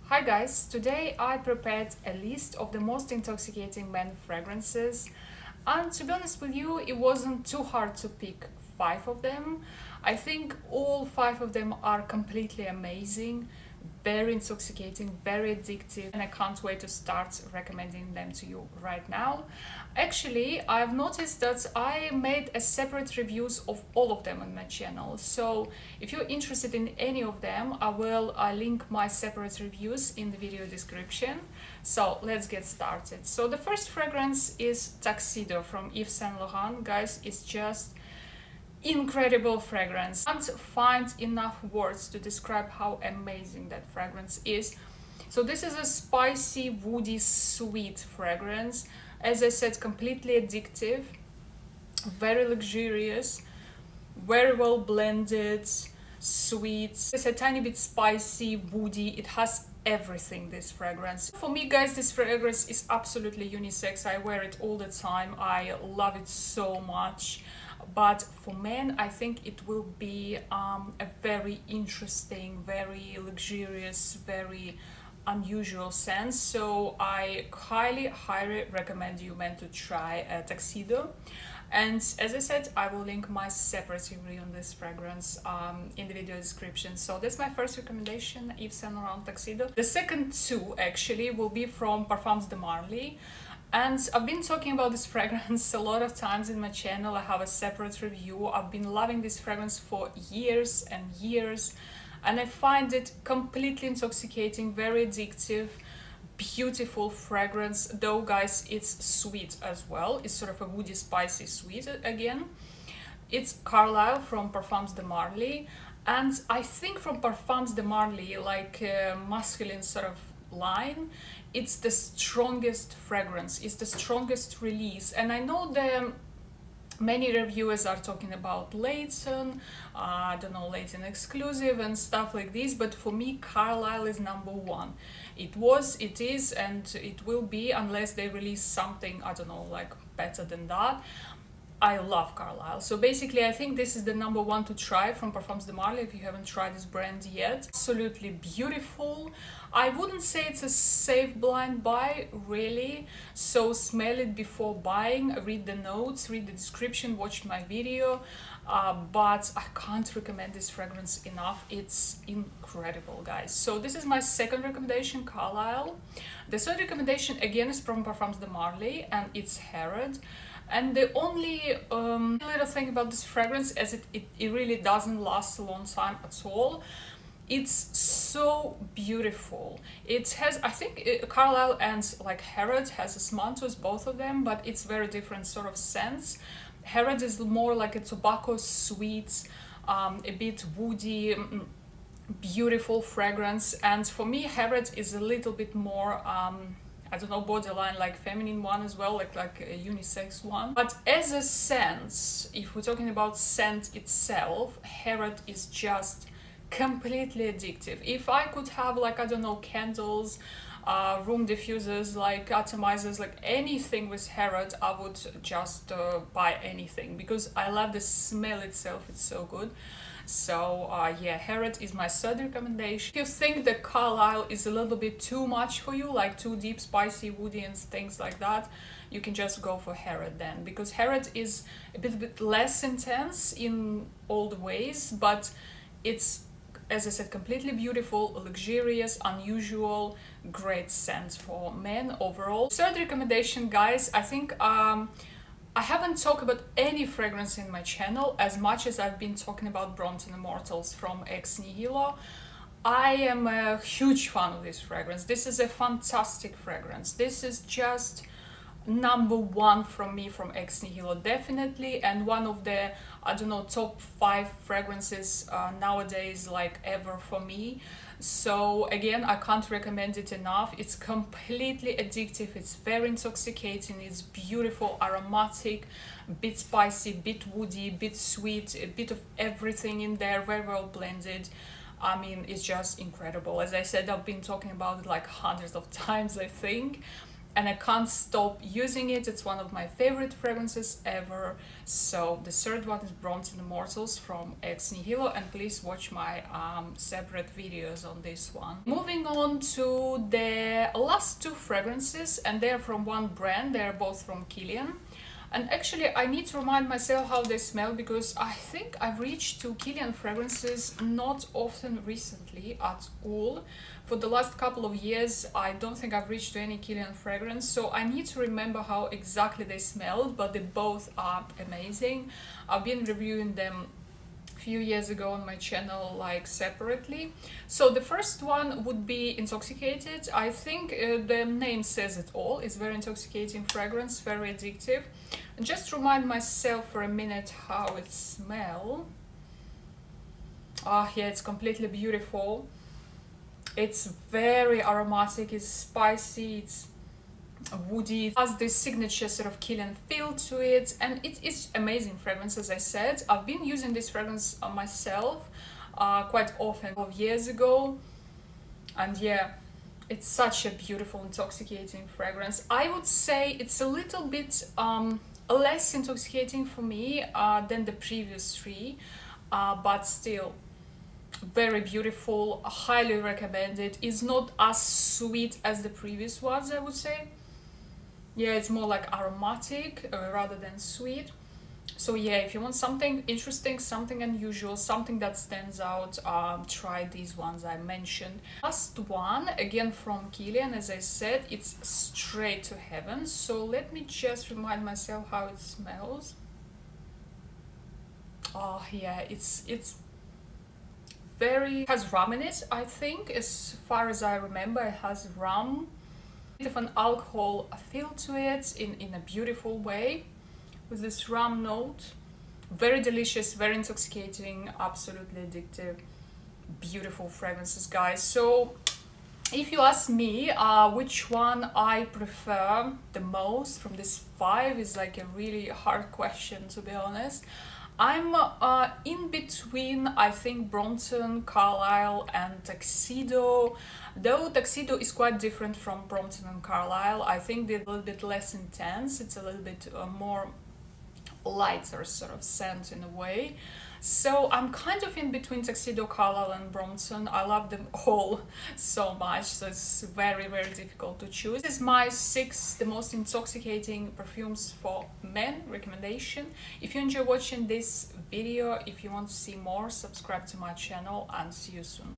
Hi guys, today I prepared a list of the most intoxicating men fragrances, and to be honest with you, it wasn't too hard to pick 5 of them. I think all 5 of them are completely amazing, very intoxicating, very addictive, and I can't wait to start recommending them to you right now. Actually, I've noticed that I made a separate reviews of all of them on my channel. So if you're interested in any of them, I will link my separate reviews in the video description. So let's get started. So the first fragrance is Tuxedo from Yves Saint Laurent. Guys, it's just incredible fragrance. I can't find enough words to describe how amazing that fragrance is. So this is a spicy, woody, sweet fragrance. As I said, completely addictive, very luxurious, very well blended, sweet. It's a tiny bit spicy, woody. It has everything, this fragrance. For me, guys, this fragrance is absolutely unisex. I wear it all the time. I love it so much. But for men, I think it will be a very interesting, very luxurious, very unusual sense. So I highly recommend you men to try a Tuxedo. And as I said, I will link my separate review on this fragrance in the video description. So that's my first recommendation, Yves Saint Laurent Tuxedo. The second two actually will be from Parfums de Marly. And I've been talking about this fragrance a lot of times in my channel. I have a separate review. I've been loving this fragrance for years and years, and I find it completely intoxicating, very addictive, beautiful fragrance. Though, guys, it's sweet as well. It's sort of a woody, spicy sweet again. It's Carlisle from Parfums de Marly, and I think from Parfums de Marly, like masculine sort of line, it's the strongest fragrance, it's the strongest release. And I know the many reviewers are talking about Leighton, I don't know, Leighton exclusive and stuff like this, but for me Carlisle is number one. It was, it is, and it will be, unless they release something, I don't know, like better than that. I love Carlisle. So basically, I think this is the number one to try from Parfums de Marly if you haven't tried this brand yet. Absolutely beautiful. I wouldn't say it's a safe blind buy, really. So smell it before buying, read the notes, read the description, watch my video. But I can't recommend this fragrance enough. It's incredible, guys. So this is my second recommendation, Carlisle. The third recommendation again is from Parfums de Marly, and it's Harrods. And the only little thing about this fragrance is it really doesn't last a long time at all. It's so beautiful. It has, I think, Carlisle and like Harrods has a smantos, both of them, but it's very different sort of scents. Harrods is more like a tobacco sweet, a bit woody, beautiful fragrance. And for me, Harrods is a little bit more I don't know, borderline like feminine one as well, like a unisex one. But as a scent, if we're talking about scent itself, Harrods is just completely addictive. If I could have, like, I don't know, candles, room diffusers, like atomizers, like anything with Harrods, I would just buy anything, because I love the smell itself. It's so good. So yeah, Harrods is my third recommendation. If you think that Carlisle is a little bit too much for you, like too deep, spicy, woody and things like that, you can just go for Harrods then, because Harrods is a bit less intense in all the ways, but it's, as I said, completely beautiful, luxurious, unusual, great scent for men overall. Third recommendation, guys, I think I haven't talked about any fragrance in my channel as much as I've been talking about Brompton Immortals from Nihilo. I am a huge fan of this fragrance. This is a fantastic fragrance. This is just number one from me from Nihilo, definitely, and one of the, I don't know, top 5 fragrances nowadays, like ever for me. So again, I can't recommend it enough. It's completely addictive, it's very intoxicating, it's beautiful, aromatic, bit spicy, bit woody, bit sweet, a bit of everything in there, very well blended. I mean, it's just incredible. As I said, I've been talking about it like hundreds of times, I think. and I can't stop using it. It's one of my favorite fragrances ever. So the third one is Brompton Immortals from Nihilo, and please watch my separate videos on this one. Moving on to the last two fragrances, and they're from one brand. They're both from Kilian. And actually I need to remind myself how they smell, because I think I've reached to Kilian fragrances not often recently at all. For the last couple of years I don't think I've reached to any Kilian fragrance, so I need to remember how exactly they smell, but they both are amazing. I've been reviewing them few years ago on my channel, like separately. So the first one would be Intoxicated. I think the name says it all. It's very intoxicating fragrance, very addictive. And just remind myself for a minute how it smells. Ah, yeah, it's completely beautiful. It's very aromatic, it's spicy, it's woody. It has this signature sort of Kilian feel to it, and it is amazing fragrance. As I said, I've been using this fragrance on myself quite often years ago, and yeah, it's such a beautiful intoxicating fragrance. I would say it's a little bit less intoxicating for me than the previous three, but still very beautiful, highly recommended. It's not as sweet as the previous ones, I would say. Yeah, it's more like aromatic rather than sweet. So yeah, if you want something interesting, something unusual, something that stands out, try these ones I mentioned. Last one, again from Kilian, as I said, it's Straight to Heaven. So let me just remind myself how it smells. Oh yeah, it's very, it has rum in it, I think. As far as I remember, it has rum. Bit of an alcohol feel to it in a beautiful way, with this rum note. Very delicious, very intoxicating, absolutely addictive, beautiful fragrances, guys. So if you ask me which one I prefer the most from this 5, is like a really hard question, to be honest. I'm in between, I think, Brompton, Carlisle and Tuxedo. Though Tuxedo is quite different from Brompton and Carlisle. I think they're a little bit less intense. It's a little bit more lighter sort of scent in a way. So I'm kind of in between Tuxedo, Carlisle and Brompton. I love them all so much, so it's very, very difficult to choose. This is my 6 the most intoxicating perfumes for men recommendation. If you enjoy watching this video, if you want to see more, subscribe to my channel, and see you soon.